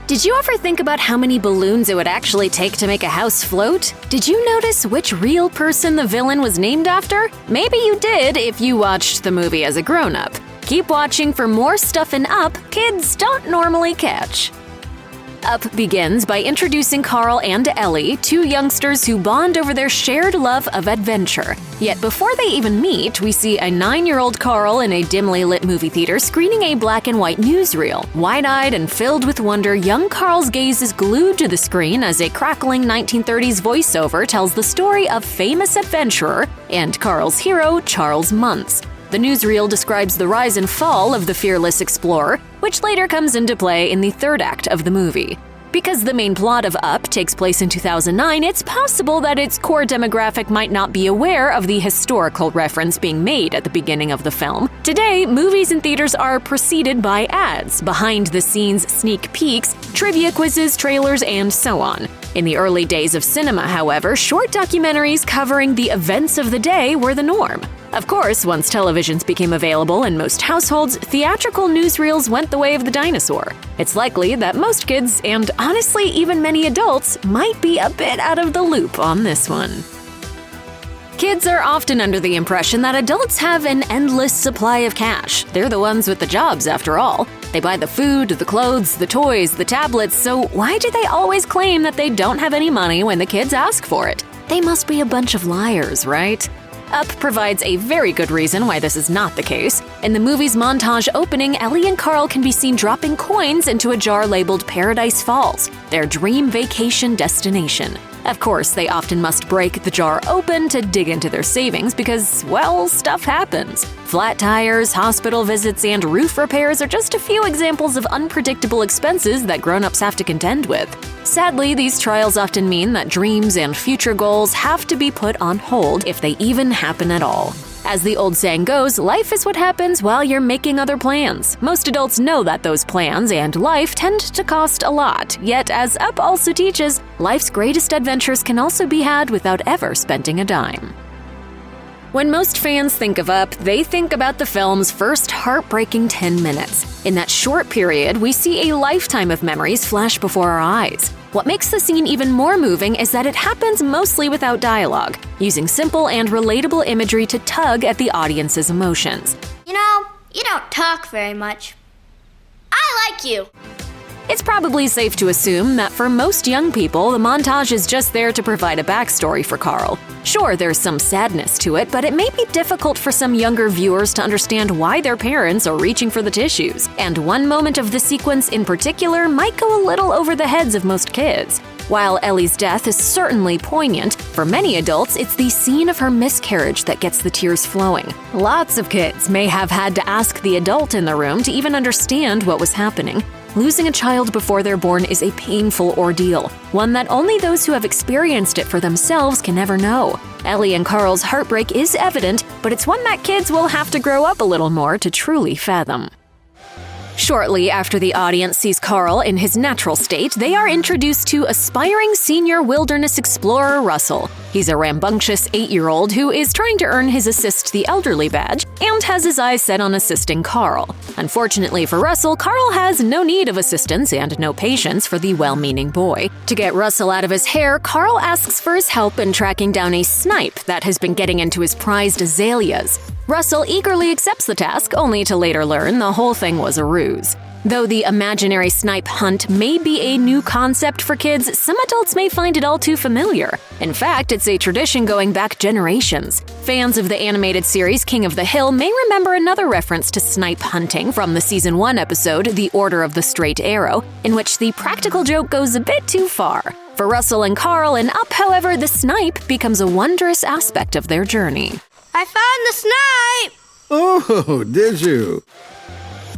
Did you ever think about how many balloons it would actually take to make a house float? Did you notice which real person the villain was named after? Maybe you did if you watched the movie as a grown-up. Keep watching for more stuff in Up kids don't normally catch. Up begins by introducing Carl and Ellie, two youngsters who bond over their shared love of adventure. Yet before they even meet, we see a 9-year-old Carl in a dimly lit movie theater screening a black and white newsreel. Wide-eyed and filled with wonder, young Carl's gaze is glued to the screen as a crackling 1930s voiceover tells the story of famous adventurer and Carl's hero, Charles Muntz. The newsreel describes the rise and fall of the fearless explorer, which later comes into play in the third act of the movie. Because the main plot of Up takes place in 2009, it's possible that its core demographic might not be aware of the historical reference being made at the beginning of the film. Today, movies in theaters are preceded by ads, behind-the-scenes sneak peeks, trivia quizzes, trailers, and so on. In the early days of cinema, however, short documentaries covering the events of the day were the norm. Of course, once televisions became available in most households, theatrical newsreels went the way of the dinosaur. It's likely that most kids, and honestly even many adults, might be a bit out of the loop on this one. Kids are often under the impression that adults have an endless supply of cash. They're the ones with the jobs, after all. They buy the food, the clothes, the toys, the tablets, so why do they always claim that they don't have any money when the kids ask for it? They must be a bunch of liars, right? Up provides a very good reason why this is not the case. In the movie's montage opening, Ellie and Carl can be seen dropping coins into a jar labeled Paradise Falls, their dream vacation destination. Of course, they often must break the jar open to dig into their savings because, well, stuff happens. Flat tires, hospital visits, and roof repairs are just a few examples of unpredictable expenses that grown-ups have to contend with. Sadly, these trials often mean that dreams and future goals have to be put on hold if they even happen at all. As the old saying goes, life is what happens while you're making other plans. Most adults know that those plans and life tend to cost a lot, yet as Up also teaches, life's greatest adventures can also be had without ever spending a dime. When most fans think of Up, they think about the film's first heartbreaking 10 minutes. In that short period, we see a lifetime of memories flash before our eyes. What makes the scene even more moving is that it happens mostly without dialogue, using simple and relatable imagery to tug at the audience's emotions. You know, you don't talk very much. I like you. It's probably safe to assume that for most young people, the montage is just there to provide a backstory for Carl. Sure, there's some sadness to it, but it may be difficult for some younger viewers to understand why their parents are reaching for the tissues. And one moment of the sequence in particular might go a little over the heads of most kids. While Ellie's death is certainly poignant, for many adults, it's the scene of her miscarriage that gets the tears flowing. Lots of kids may have had to ask the adult in the room to even understand what was happening. Losing a child before they're born is a painful ordeal, one that only those who have experienced it for themselves can ever know. Ellie and Carl's heartbreak is evident, but it's one that kids will have to grow up a little more to truly fathom. Shortly after the audience sees Carl in his natural state, they are introduced to aspiring senior wilderness explorer Russell. He's a rambunctious 8-year-old who is trying to earn his Assist the Elderly badge and has his eyes set on assisting Carl. Unfortunately for Russell, Carl has no need of assistance and no patience for the well-meaning boy. To get Russell out of his hair, Carl asks for his help in tracking down a snipe that has been getting into his prized azaleas. Russell eagerly accepts the task, only to later learn the whole thing was a ruse. Though the imaginary snipe hunt may be a new concept for kids, some adults may find it all too familiar. In fact, it's a tradition going back generations. Fans of the animated series King of the Hill may remember another reference to snipe hunting from the Season 1 episode, The Order of the Straight Arrow, in which the practical joke goes a bit too far. For Russell and Carl in Up, however, the snipe becomes a wondrous aspect of their journey. I found the snipe! Oh, did you?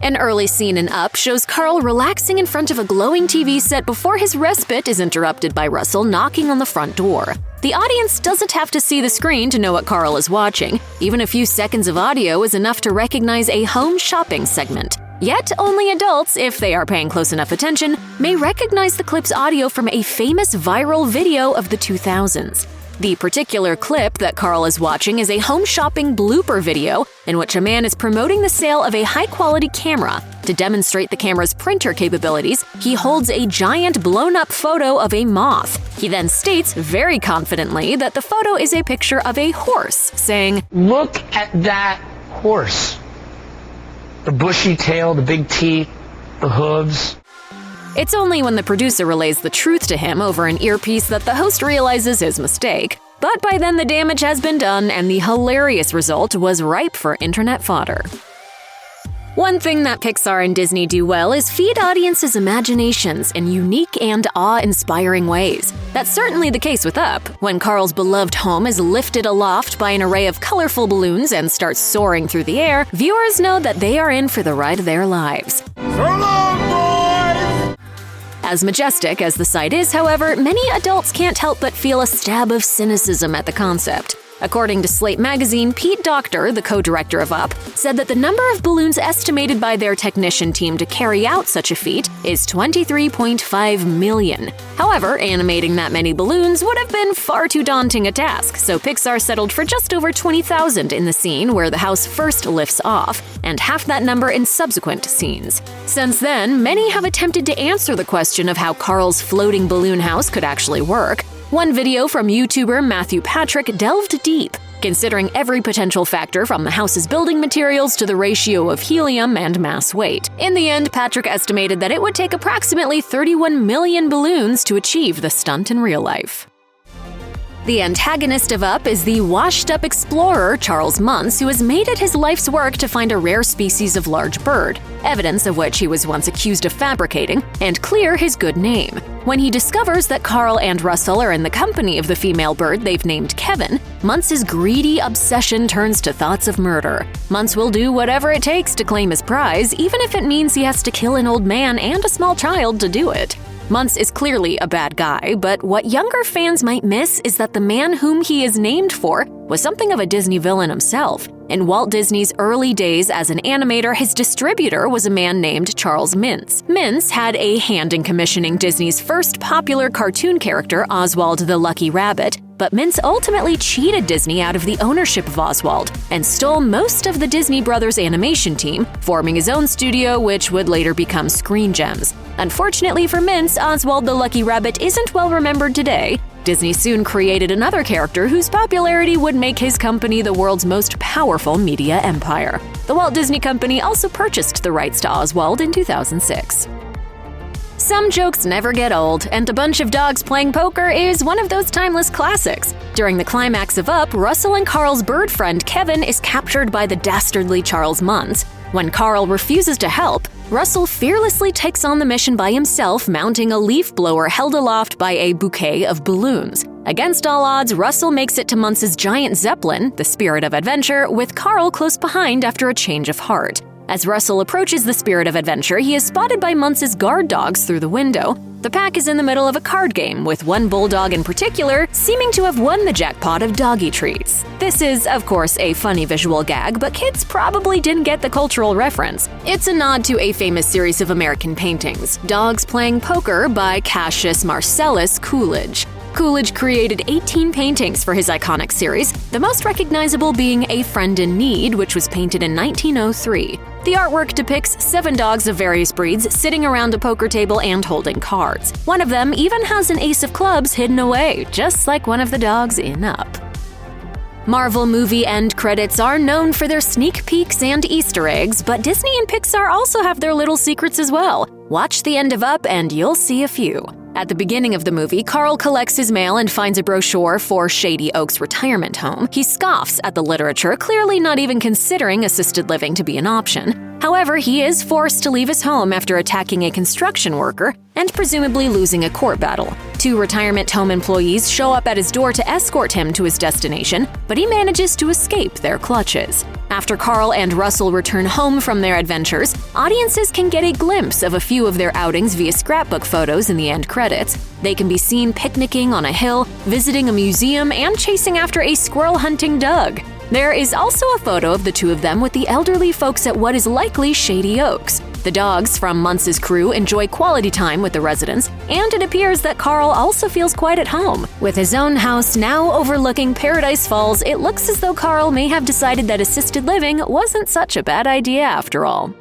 An early scene in Up shows Carl relaxing in front of a glowing TV set before his respite is interrupted by Russell knocking on the front door. The audience doesn't have to see the screen to know what Carl is watching. Even a few seconds of audio is enough to recognize a home shopping segment. Yet only adults, if they are paying close enough attention, may recognize the clip's audio from a famous viral video of the 2000s. The particular clip that Carl is watching is a home shopping blooper video in which a man is promoting the sale of a high-quality camera. To demonstrate the camera's printer capabilities, he holds a giant blown-up photo of a moth. He then states very confidently that the photo is a picture of a horse, saying, "Look at that horse. The bushy tail, the big teeth, the hooves." It's only when the producer relays the truth to him over an earpiece that the host realizes his mistake. But by then the damage has been done and the hilarious result was ripe for internet fodder. One thing that Pixar and Disney do well is feed audiences imaginations in unique and awe-inspiring ways. That's certainly the case with Up. When Carl's beloved home is lifted aloft by an array of colorful balloons and starts soaring through the air, viewers know that they are in for the ride of their lives. So long, boys! As majestic as the sight is, however, many adults can't help but feel a stab of cynicism at the concept. According to Slate magazine, Pete Docter, the co-director of Up, said that the number of balloons estimated by their technician team to carry out such a feat is 23.5 million. However, animating that many balloons would have been far too daunting a task, so Pixar settled for just over 20,000 in the scene where the house first lifts off, and half that number in subsequent scenes. Since then, many have attempted to answer the question of how Carl's floating balloon house could actually work. One video from YouTuber Matthew Patrick delved deep, considering every potential factor from the house's building materials to the ratio of helium and mass weight. In the end, Patrick estimated that it would take approximately 31 million balloons to achieve the stunt in real life. The antagonist of Up is the washed-up explorer Charles Muntz, who has made it his life's work to find a rare species of large bird, evidence of which he was once accused of fabricating, and clear his good name. When he discovers that Carl and Russell are in the company of the female bird they've named Kevin, Muntz's greedy obsession turns to thoughts of murder. Muntz will do whatever it takes to claim his prize, even if it means he has to kill an old man and a small child to do it. Muntz is clearly a bad guy, but what younger fans might miss is that the man whom he is named for was something of a Disney villain himself. In Walt Disney's early days as an animator, his distributor was a man named Charles Muntz. Muntz had a hand in commissioning Disney's first popular cartoon character, Oswald the Lucky Rabbit, but Muntz ultimately cheated Disney out of the ownership of Oswald and stole most of the Disney Brothers animation team, forming his own studio, which would later become Screen Gems. Unfortunately for Muntz, Oswald the Lucky Rabbit isn't well remembered today. Disney soon created another character whose popularity would make his company the world's most powerful media empire. The Walt Disney Company also purchased the rights to Oswald in 2006. Some jokes never get old, and A Bunch of Dogs Playing Poker is one of those timeless classics. During the climax of Up, Russell and Carl's bird friend Kevin is captured by the dastardly Charles Muntz. When Carl refuses to help, Russell fearlessly takes on the mission by himself, mounting a leaf blower held aloft by a bouquet of balloons. Against all odds, Russell makes it to Muntz's giant zeppelin, the Spirit of Adventure, with Carl close behind after a change of heart. As Russell approaches the Spirit of Adventure, he is spotted by Muntz's guard dogs through the window. The pack is in the middle of a card game, with one bulldog in particular seeming to have won the jackpot of doggy treats. This is, of course, a funny visual gag, but kids probably didn't get the cultural reference. It's a nod to a famous series of American paintings, Dogs Playing Poker by Cassius Marcellus Coolidge. Coolidge created 18 paintings for his iconic series, the most recognizable being A Friend in Need, which was painted in 1903. The artwork depicts 7 dogs of various breeds sitting around a poker table and holding cards. One of them even has an ace of clubs hidden away, just like one of the dogs in Up. Marvel movie end credits are known for their sneak peeks and Easter eggs, but Disney and Pixar also have their little secrets as well. Watch the end of Up and you'll see a few. At the beginning of the movie, Carl collects his mail and finds a brochure for Shady Oaks retirement home. He scoffs at the literature, clearly not even considering assisted living to be an option. However, he is forced to leave his home after attacking a construction worker and presumably losing a court battle. 2 retirement home employees show up at his door to escort him to his destination, but he manages to escape their clutches. After Carl and Russell return home from their adventures, audiences can get a glimpse of a few of their outings via scrapbook photos in the end credits. They can be seen picnicking on a hill, visiting a museum, and chasing after a squirrel-hunting Doug. There is also a photo of the 2 of them with the elderly folks at what is likely Shady Oaks. The dogs from Muntz's crew enjoy quality time with the residents, and it appears that Carl also feels quite at home. With his own house now overlooking Paradise Falls, it looks as though Carl may have decided that assisted living wasn't such a bad idea after all.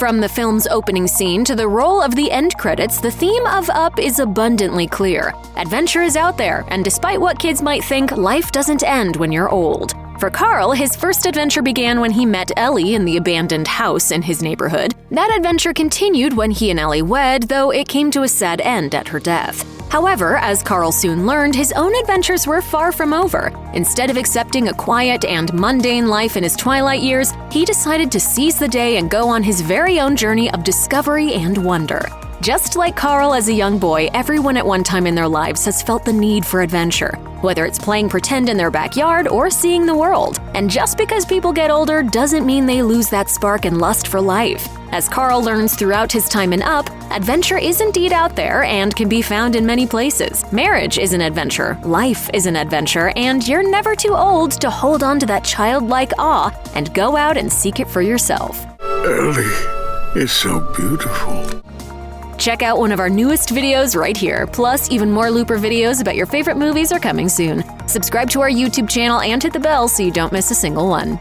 From the film's opening scene to the roll of the end credits, the theme of Up is abundantly clear. Adventure is out there, and despite what kids might think, life doesn't end when you're old. For Carl, his first adventure began when he met Ellie in the abandoned house in his neighborhood. That adventure continued when he and Ellie wed, though it came to a sad end at her death. However, as Carl soon learned, his own adventures were far from over. Instead of accepting a quiet and mundane life in his twilight years, he decided to seize the day and go on his very own journey of discovery and wonder. Just like Carl as a young boy, everyone at one time in their lives has felt the need for adventure, whether it's playing pretend in their backyard or seeing the world. And just because people get older doesn't mean they lose that spark and lust for life. As Carl learns throughout his time in Up, adventure is indeed out there and can be found in many places. Marriage is an adventure, life is an adventure, and you're never too old to hold on to that childlike awe and go out and seek it for yourself. Ellie is so beautiful. Check out one of our newest videos right here. Plus, even more Looper videos about your favorite movies are coming soon. Subscribe to our YouTube channel and hit the bell so you don't miss a single one.